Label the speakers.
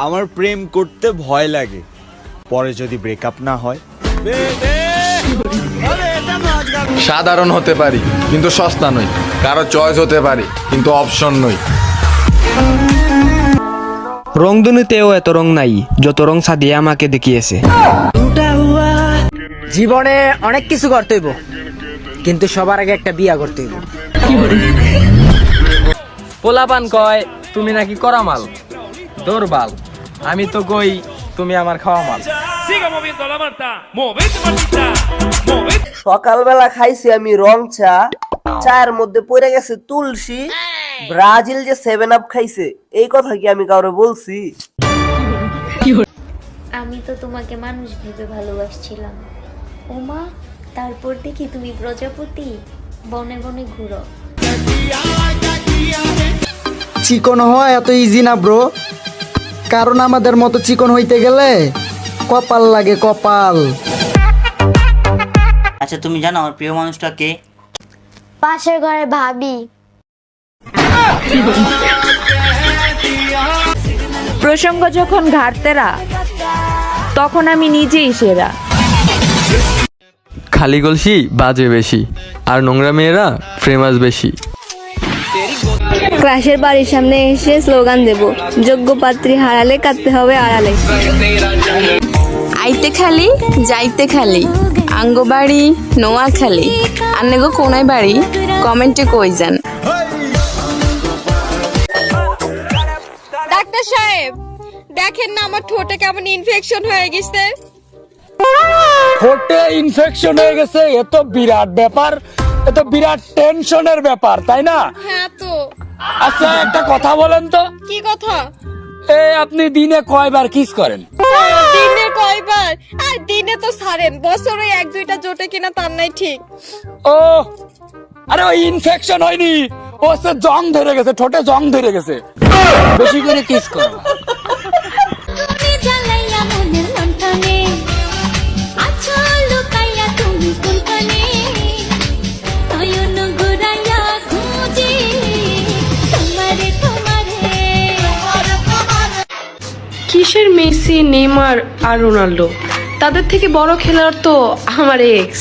Speaker 1: আমার প্রেম করতে ভয় লাগে, পরে যদি ব্রেকআপ না হয়।
Speaker 2: সাধারণ হতে পারি কিন্তু সস্তা নই, কারো চয়েস হতে পারি কিন্তু অপশন নই।
Speaker 3: রংধনুতেও এত রং নাই যত রং সাদিয়া আমাকে দেখিয়েছে।
Speaker 4: জীবনে অনেক কিছু করতে হইব, কিন্তু সবার আগে একটা বিয়া করতে হইব।
Speaker 5: পোলাপান কয় তুমি নাকি করা মাল, দৌড়বাল। আমি তো কই তুমি আমার খাওয়া মাল।
Speaker 6: সকালবেলা খাইছি আমি রং চা, চায়ের মধ্যে পড়ে গেছে তুলসী। ব্রাজিল যে 7 আপ খাইছে, এই কথা কি আমি কাউরে বলছি?
Speaker 7: আমি তো তোমাকে মানুষ ভেবে ভালোবাসছিলাম ওমা, তারপর দেখি তুমি প্রজাপতি, বনে বনে ঘুরো।
Speaker 8: চিকন হওয়া এত ইজি না ব্রো, কারণ আমাদের মতো চিকন হইতে গেলে কপাল লাগে, কপাল।
Speaker 9: আচ্ছা তুমি জানো আমার প্রিয় মানুষটা কে?
Speaker 7: পাশের ঘরে ভাবি।
Speaker 10: প্রসঙ্গ যখন ঘাটতেরা, তখন আমি নিজেই সেরা।
Speaker 5: খালি গলসি বাজে বেশি, আর নোংরা মেয়েরা ফেমাস বেশি।
Speaker 10: ক্রাশের বাড়ির সামনে এসে স্লোগান দেব, যোগ্য পাত্রী হারালে কাটতে হবে আড়ালে। আইতে খালি যাইতে খালি, আঙ্গ বাড়ি নোয়া খালি, আন্নেগো কোনায় বাড়ি কমেন্টে কই যান। ডাক্তার সাহেব দেখেন না আমার ঠোঁটে কেমন ইনফেকশন হয়ে গেছে।
Speaker 3: ঠোঁটে ইনফেকশন হয়ে গেছে, এত বিরাট ব্যাপার, এত বিরাট টেনশনের ব্যাপার, তাই না?
Speaker 10: হ্যাঁ তো।
Speaker 3: আচ্ছা একটা কথা বলেন তো,
Speaker 10: কি কথা?
Speaker 3: আপনি দিনে কয়বার কিস করেন?
Speaker 10: দিনে কয়বার? আর দিনে তো ছাড়েন, বছরে 1-2টা জোটে কিনা তার নাই ঠিক।
Speaker 3: ও আরে ওই ইনফেকশন হয়নি, ও সে জং ধরে গেছে, ঠোঁটে জং ধরে গেছে, বেশি করে কিস করো।
Speaker 10: কিসের মেসি, নেইমার আর রোনাল্ডো, তাদের থেকে বড় খেলোয়াড় তো আমার এক্স।